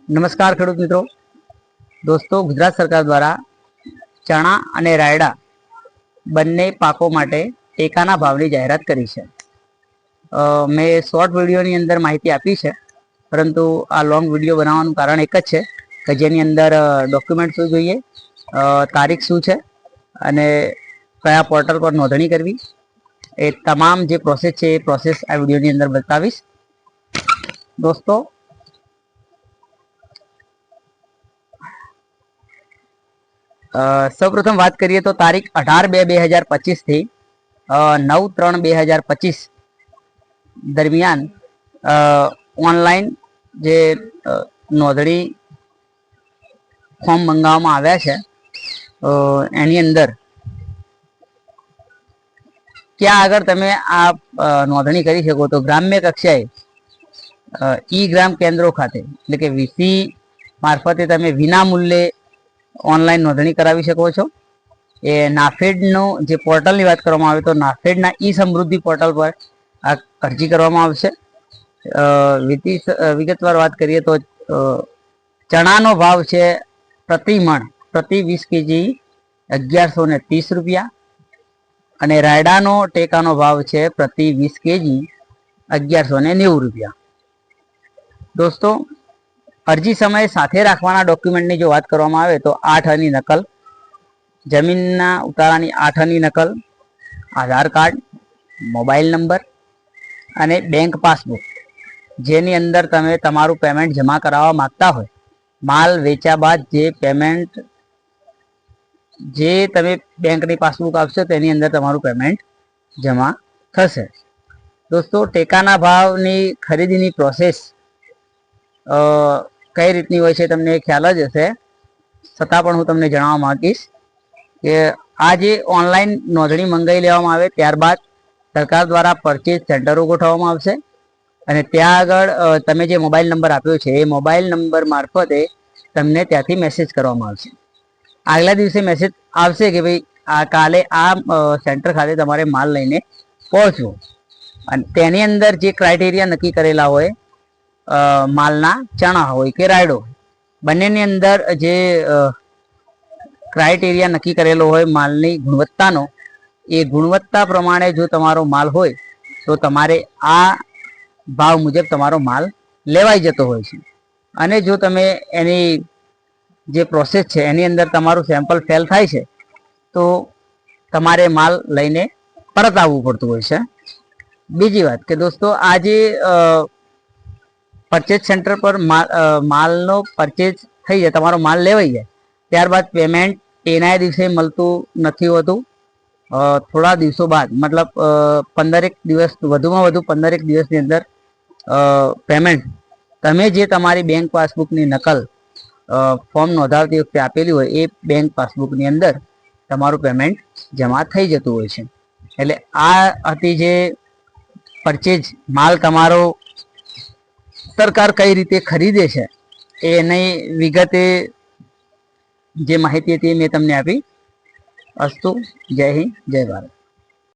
નમસ્કાર ખેડૂત મિત્રો. દોસ્તો, ગુજરાત સરકાર દ્વારા ચણા અને રાયડા બંને પાકો માટે ટેકાના ભાવની જાહેરાત કરી છે. મેં શોર્ટ વિડીયોની અંદર માહિતી આપી છે, પરંતુ આ લોંગ વિડીયો બનાવવાનું કારણ એક જ છે કે જેની અંદર ડોક્યુમેન્ટ શું જોઈએ, તારીખ શું છે અને કયા પોર્ટલ પર નોંધણી કરવી, એ તમામ જે પ્રોસેસ છે એ પ્રોસેસ આ વિડીયોની અંદર બતાવીશ. દોસ્તો, સૌપ્રથમ વાત કરીએ તો તારીખ 18/2/2025 થી 9/3/2025 દરમિયાન ઓનલાઈન જે નોંધણી ફોર્મ મંગાવવામાં આવ્યા છે, એની અંદર ક્યાં આગળ તમે આ નોંધણી કરી શકો તો ગ્રામ્ય કક્ષાએ ઈ ગ્રામ કેન્દ્રો ખાતે, એટલે કે વીસી મારફતે તમે વિના મૂલ્યે ઓનલાઈન નોંધણી કરાવી શકો છો. એ નાફેડનો જે પોર્ટલની વાત કરવામાં આવે તો નાફેડના ઈ સમૃદ્ધિ પોર્ટલ પર આ અરજી કરવામાં આવશે. વિગતવાર વાત કરીએ તો ચણાનો ભાવ છે પ્રતિ મણ પ્રતિ 20 કેજી 1130 રૂપિયા અને રાયડાનો ટેકાનો ભાવ છે પ્રતિ 20 કેજી 1190 રૂપિયા. દોસ્તો, અરજી સમયે સાથે રાખવાના ડોક્યુમેન્ટની જો વાત કરવામાં આવે તો 8 આની નકલ, જમીનના ઉતારાની 8 આની નકલ, આધાર કાર્ડ, મોબાઈલ નંબર અને બેંક પાસબુક, જેની અંદર તમે તમારું પેમેન્ટ જમા કરાવવા માંગતા હોય, માલ વેચ્યા બાદ જે પેમેન્ટ જે તમે બેંકની પાસબુક આપશો તેની અંદર તમારું પેમેન્ટ જમા થશે. દોસ્તો, ટેકાના ભાવની ખરીદીની પ્રોસેસ કઈ રીતની હોય છે તમને ખ્યાલ જ હશે, છતાં પણ હું તમને જણાવવા માંગીશ કે આ જે ઓનલાઈન નોંધણી મંગાવી લેવામાં આવે ત્યારબાદ સરકાર દ્વારા પરચેજ સેન્ટરો ગોઠવવામાં આવશે અને ત્યાં આગળ તમે જે મોબાઈલ નંબર આપ્યો છે એ મોબાઈલ નંબર મારફતે તમને ત્યાંથી મેસેજ કરવામાં આવશે. આગલા દિવસે મેસેજ આવશે કે ભાઈ આ કાલે આ સેન્ટર ખાતે તમારે માલ લઈને પહોંચવો અને તેની અંદર જે ક્રાઇટેરિયા નક્કી કરેલા હોય, માલના ચણા હોય કે રાયડો, બંનેની અંદર જે ક્રાઇટેરિયા નક્કી કરેલો હોય માલની ગુણવત્તાનો, એ ગુણવત્તા પ્રમાણે જો તમારો માલ હોય તો તમારે આ ભાવ મુજબ તમારો માલ લેવાઈ જતો હોય છે. અને જો તમે એની જે પ્રોસેસ છે એની અંદર તમારું સેમ્પલ ફેલ થાય છે તો તમારે માલ લઈને પરત આવવું પડતું હોય છે. બીજી વાત કે દોસ્તો, આ જે પરચેજ સેન્ટર પર માલનો પરચેજ થઈ જાય, તમારો માલ લેવાઈ જાય, ત્યારબાદ પેમેન્ટ એના દિવસે મળતું નથી હોતું. થોડા દિવસો બાદ, મતલબ 15 દિવસ, વધુમાં વધુ 15 દિવસની અંદર પેમેન્ટ તમે જે તમારી બેંક પાસબુકની નકલ ફોર્મ નોંધાવતી વખતે આપેલી હોય એ બેંક પાસબુકની અંદર તમારું પેમેન્ટ જમા થઈ જતું હોય છે. એટલે આ હતી જે પરચેજ માલ તમારો સરકાર કઈ રીતે ખરીદે છે એની વિગતે જે માહિતી હતી મેં તમને આપી. અસ્તુ. જય હિન્દ, જય ભારત.